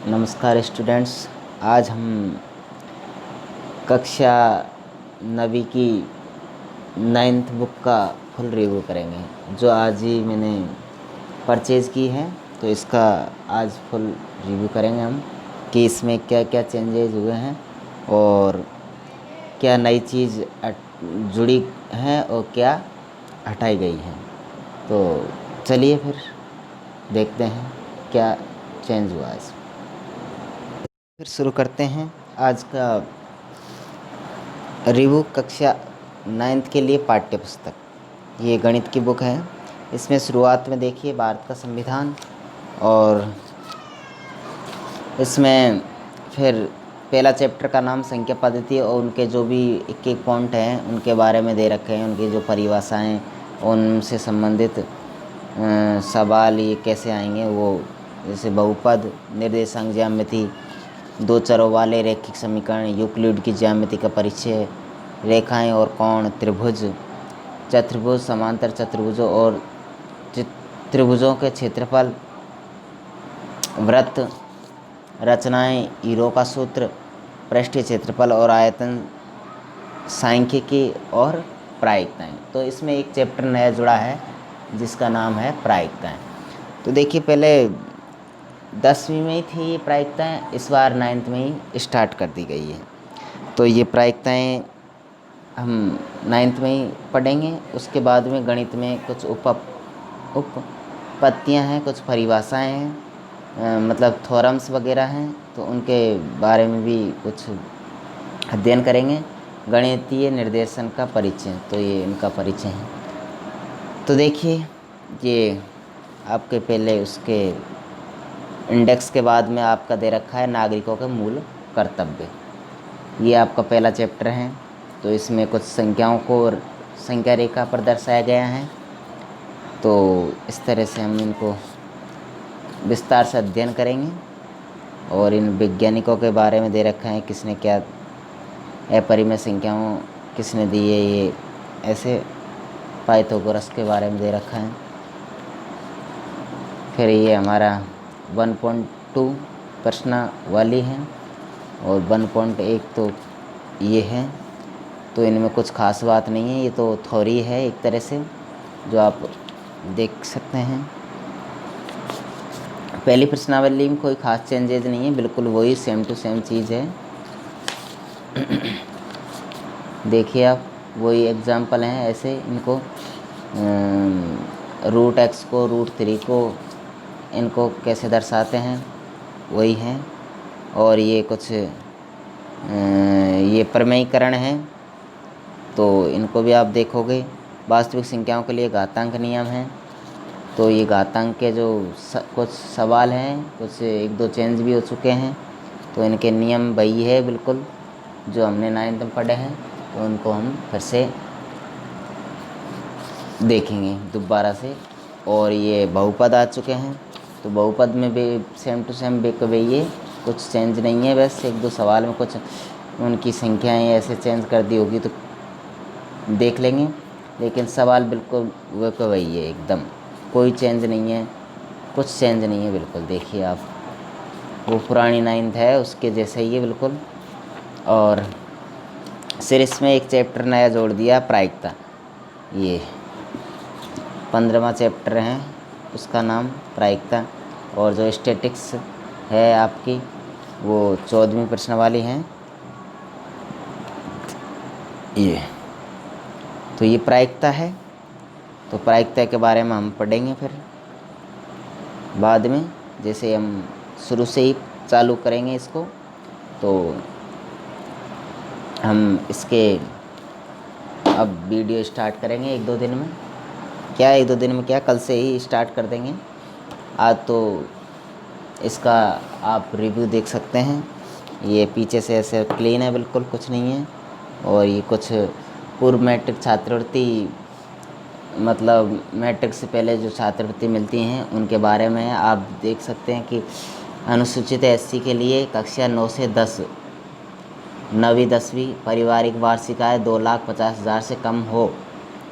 नमस्कार स्टूडेंट्स। आज हम कक्षा 9वीं की 9th बुक का फुल रिव्यू करेंगे, जो आज ही मैंने परचेज़ की है। तो इसका आज फुल रिव्यू करेंगे हम कि इसमें क्या क्या चेंजेस हुए हैं और क्या नई चीज़ जुड़ी है और क्या हटाई गई है। तो चलिए फिर देखते हैं क्या चेंज हुआ है इसमें। फिर शुरू करते हैं आज का रिव्यू। कक्षा 9th के लिए पाठ्य पुस्तक, ये गणित की बुक है। इसमें शुरुआत में देखिए भारत का संविधान, और इसमें फिर पहला चैप्टर का नाम संख्या पद्धति और उनके जो भी एक एक पॉइंट हैं उनके बारे में दे रखे हैं, उनकी जो परिभाषाएं उनसे संबंधित सवाल ये कैसे आएंगे, वो जैसे बहुपद, निर्देशांक ज्यामिति, दो चरों वाले रैखिक समीकरण, यूक्लिड की ज्यामिति का परिचय, रेखाएं और कोण, त्रिभुज, चतुर्भुज, समांतर चतुर्भुजों और त्रिभुजों के क्षेत्रफल, वृत्त, रचनाएं, ईरो का सूत्र, पृष्ठीय क्षेत्रफल और आयतन, सांख्यिकी और प्रायिकताएं। तो इसमें एक चैप्टर नया जुड़ा है जिसका नाम है प्रायिकताएं। तो देखिए पहले 10वीं में ही थी ये प्रायिकताएं, इस बार 9th में ही स्टार्ट कर दी गई है। तो ये प्रायिकताएं हम 9th में ही पढ़ेंगे। उसके बाद में गणित में कुछ उपपत्तियाँ हैं, कुछ परिभाषाएं हैं, मतलब थ्योरम्स वगैरह हैं, तो उनके बारे में भी कुछ अध्ययन करेंगे। गणितीय निर्देशन का परिचय, तो ये इनका परिचय है। तो देखिए ये आपके पहले उसके इंडेक्स के बाद में आपका दे रखा है नागरिकों के मूल कर्तव्य। ये आपका पहला चैप्टर है। तो इसमें कुछ संख्याओं को संख्या रेखा पर दर्शाया गया है। तो इस तरह से हम इनको विस्तार से अध्ययन करेंगे और इन वैज्ञानिकों के बारे में दे रखा है, किसने क्या अपरिमेय संख्याओं किसने दी है, ये ऐसे पाइथागोरस के बारे में दे रखा है। फिर ये हमारा 1.2 प्रश्नावली है और 1.1 तो ये है। तो इनमें कुछ खास बात नहीं है, ये तो थ्योरी है एक तरह से, जो आप देख सकते हैं। पहली प्रश्नावली में कोई खास चेंजेज नहीं है, बिल्कुल वही सेम टू सेम चीज़ है। देखिए आप वही एग्जाम्पल हैं, ऐसे इनको √x को √3 को इनको कैसे दर्शाते हैं वही हैं। और ये कुछ ये प्रमेयीकरण है, तो इनको भी आप देखोगे। वास्तविक संख्याओं के लिए घातांक नियम है, तो ये घातांक के जो कुछ सवाल हैं, कुछ एक दो चेंज भी हो चुके हैं, तो इनके नियम वही है बिल्कुल जो हमने 9th में पढ़े हैं। तो उनको हम फिर से देखेंगे दोबारा से। और ये बहुपद आ चुके हैं, तो बहुपद में भी सेम टू सेम ये कुछ चेंज नहीं है, बस एक दो सवाल में कुछ उनकी संख्याएं ऐसे चेंज कर दी होगी तो देख लेंगे, लेकिन सवाल बिल्कुल वही है, एकदम कोई चेंज नहीं है, कुछ चेंज नहीं है बिल्कुल। देखिए आप वो पुरानी 9th है उसके जैसे ही है बिल्कुल। और फिर इसमें एक चैप्टर नया जोड़ दिया, प्रायिकता। ये 15वां चैप्टर है, उसका नाम प्रायिकता। और जो स्टैटिक्स है आपकी वो 14वीं प्रश्नावली है ये। तो ये प्रायिकता है, तो प्रायिकता के बारे में हम पढ़ेंगे फिर बाद में, जैसे हम शुरू से ही चालू करेंगे इसको। तो हम इसके अब वीडियो स्टार्ट करेंगे एक दो दिन में, क्या कल से ही स्टार्ट कर देंगे। आज तो इसका आप रिव्यू देख सकते हैं, ये पीछे से ऐसे क्लीन है, बिल्कुल कुछ नहीं है। और ये कुछ पूर्व मैट्रिक छात्रवृत्ति, मतलब मैट्रिक से पहले जो छात्रवृत्ति मिलती हैं उनके बारे में आप देख सकते हैं कि अनुसूचित SC के लिए कक्षा 9 से 10, 9वीं 10वीं पारिवारिक वार्षिक आय 2,50,000 से कम हो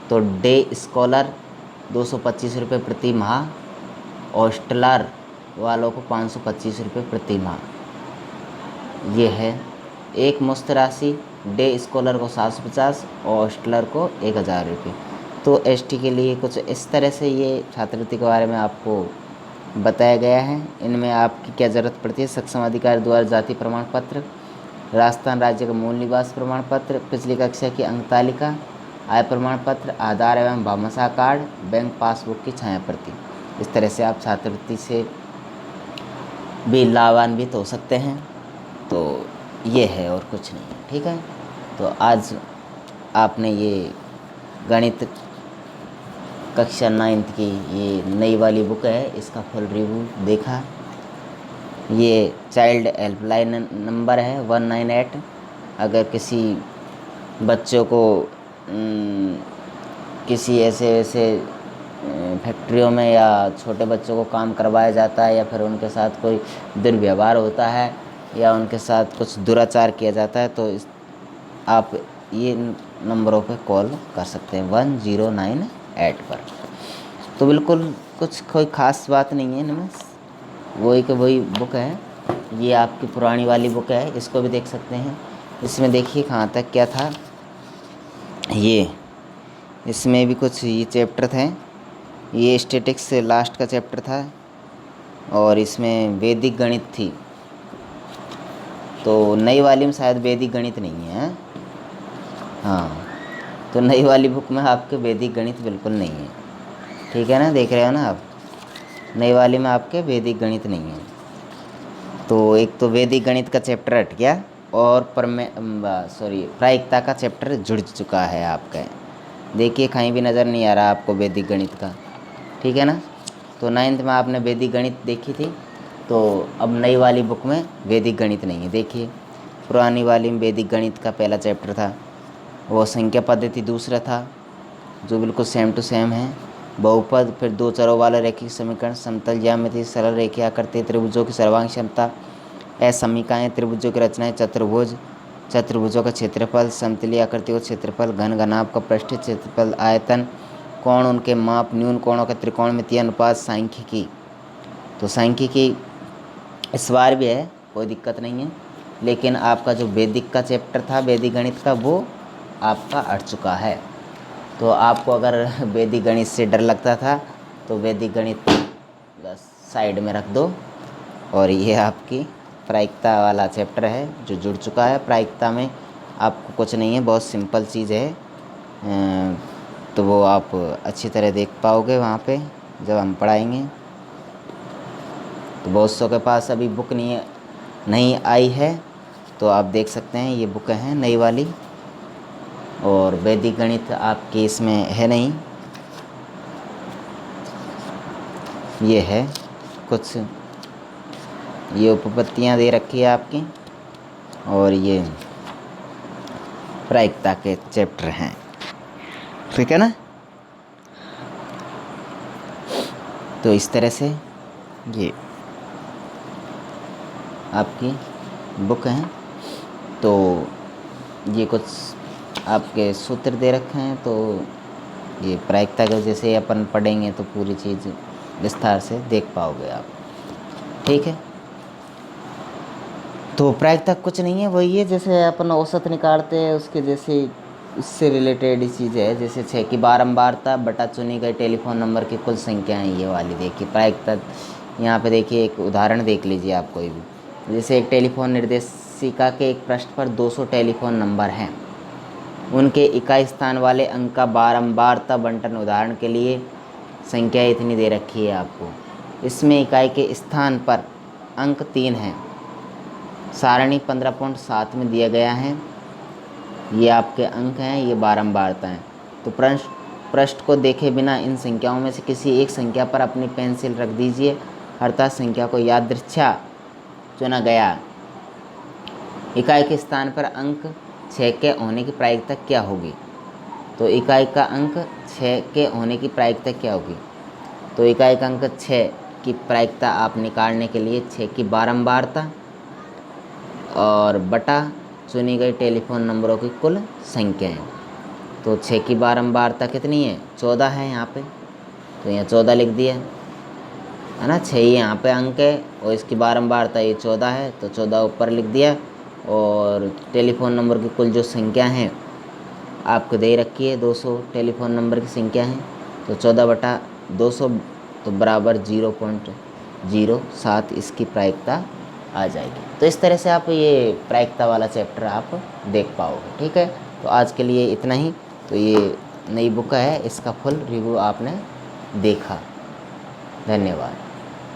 तो डे स्कॉलर 225 रुपये प्रति माह, हॉस्टलर वालों को 525 रुपये प्रति माह ये है। एक मुश्त राशि डे स्कॉलर को 750 और हॉस्टलर को 1000 रुपये। तो एसटी के लिए कुछ इस तरह से ये छात्रवृत्ति के बारे में आपको बताया गया है। इनमें आपकी क्या ज़रूरत पड़ती है? सक्षम अधिकारी द्वारा जाति प्रमाण पत्र, राजस्थान राज्य का मूल निवास प्रमाण पत्र, पिछली कक्षा की अंक तालिका, आय प्रमाण पत्र, आधार एवं भामाशाह कार्ड, बैंक पासबुक की छाया प्रति। इस तरह से आप छात्रवृत्ति से भी लाभान्वित हो सकते हैं। तो ये है और कुछ नहीं है, ठीक है। तो आज आपने ये गणित कक्षा 9th की ये नई वाली बुक है, इसका फुल रिव्यू देखा। ये चाइल्ड हेल्पलाइन नंबर है 198। अगर किसी बच्चों को किसी ऐसे फैक्ट्रियों में या छोटे बच्चों को काम करवाया जाता है या फिर उनके साथ कोई दुर्व्यवहार होता है या उनके साथ कुछ दुराचार किया जाता है, तो आप ये नंबरों पे कॉल कर सकते हैं 1098 पर। तो बिल्कुल कुछ कोई ख़ास बात नहीं है इनमें, वही के वही बुक है। ये आपकी पुरानी वाली बुक है, इसको भी देख सकते हैं। इसमें देखिए कहाँ तक क्या था। ये इसमें भी कुछ ये चैप्टर थे। ये स्टैटिक्स से लास्ट का चैप्टर था और इसमें वैदिक गणित थी। तो नई वाली में शायद वैदिक गणित नहीं है। हाँ, तो नई वाली बुक में आपके वैदिक गणित बिल्कुल नहीं है, ठीक है ना, देख रहे हो ना आप। नई वाली में आपके वैदिक गणित नहीं है। तो एक तो वैदिक गणित का चैप्टर हट गया और प्रायिकता का चैप्टर जुड़ चुका है आपका। देखिए कहीं भी नज़र नहीं आ रहा आपको वैदिक गणित का, ठीक है ना। तो 9th में आपने वैदिक गणित देखी थी, तो अब नई वाली बुक में वैदिक गणित नहीं है। देखिए पुरानी वाली में वैदिक गणित का पहला चैप्टर था, वो संख्या पद्धति दूसरा था, जो बिल्कुल सेम टू सेम है। बहुपद, फिर दो चरों वाला रैखिक समीकरण, समतल ज्यामिति, सरल रेखीय आकृति, त्रिभुजों की सर्वांग क्षमता, असमीकाएँ, त्रिभुजों की रचनाएं, चतुर्भुज, चतुर्भुजों का क्षेत्रफल, समतलीय आकृतियों का क्षेत्रफल, घन घनाभ का पृष्ठीय क्षेत्रफल, आयतन, कोण, उनके माप, न्यून कोणों का त्रिकोणमितीय अनुपात, सांख्यिकी। तो सांख्यिकी इस बार भी है, कोई दिक्कत नहीं है। लेकिन आपका जो वैदिक का चैप्टर था वैदिक गणित का, वो आपका हट चुका है। तो आपको अगर वैदिक गणित से डर लगता था तो वैदिक गणित बस साइड में रख दो। और ये आपकी प्रायिकता वाला चैप्टर है जो जुड़ चुका है। प्रायिकता में आपको कुछ नहीं है, बहुत सिंपल चीज़ है। तो वो आप अच्छी तरह देख पाओगे वहाँ पे जब हम पढ़ाएंगे। तो बहुत सौ के पास अभी बुक नहीं आई है, तो आप देख सकते हैं ये बुक है नई वाली। और वैदिक गणित आपके इसमें है नहीं, ये है कुछ ये उपपत्तियाँ दे रखी है आपकी, और ये प्रायिकता के चैप्टर हैं, ठीक है ना। तो इस तरह से ये आपकी बुक है। तो ये कुछ आपके सूत्र दे रखे हैं, तो ये प्रायिकता के जैसे अपन पढ़ेंगे तो पूरी चीज़ विस्तार से देख पाओगे आप, ठीक है। तो प्रायिकता कुछ नहीं है, वही है जैसे अपन औसत निकालते हैं उसके जैसे उससे रिलेटेड ही चीज़ है। जैसे 6 की बारंबारता बटा चुनी गए टेलीफोन नंबर की कुल संख्या है, ये वाली देखिए प्रायिकता। यहाँ पे देखिए एक उदाहरण देख लीजिए आप कोई भी। जैसे एक टेलीफोन निर्देशिका के एक पृष्ठ पर 200 टेलीफोन नंबर हैं, उनके इकाई स्थान वाले अंक का बारंबारता बंटन। उदाहरण के लिए संख्या इतनी दे रखी है आपको, इसमें इकाई के स्थान पर अंक 3 हैं। सारणी 15.7 में दिया गया है, ये आपके अंक हैं, ये बारंबारता हैं। तो पृष्ठ को देखे बिना इन संख्याओं में से किसी एक संख्या पर अपनी पेंसिल रख दीजिए, अर्थात संख्या को यादृच्छा चुना गया। इकाई के स्थान पर अंक 6 के होने की प्रायिकता क्या होगी? तो इकाई का अंक 6 के होने की प्रायिकता क्या होगी? तो इकाई का अंक 6 की प्रायिकता आप निकालने के लिए 6 की बारंबारता और बटा चुनी गई टेलीफोन नंबरों की कुल संख्या है। तो 6 की बारंबारता कितनी है? 14 है यहाँ पे, तो यहाँ 14 लिख दिया। है ना। 6 यहाँ पे अंक है और इसकी बारंबारता ये 14 है, तो 14 ऊपर लिख दिया। और टेलीफोन नंबर की कुल जो संख्या हैं आपको दे रखी है, 200 टेलीफोन नंबर की संख्या है, तो 14/200 तो बराबर 0.07 इसकी प्रायिकता आ जाएगी। तो इस तरह से आप ये प्रायिकता वाला चैप्टर आप देख पाओगे। ठीक है, तो आज के लिए इतना ही। तो ये नई बुक है, इसका फुल रिव्यू आपने देखा। धन्यवाद।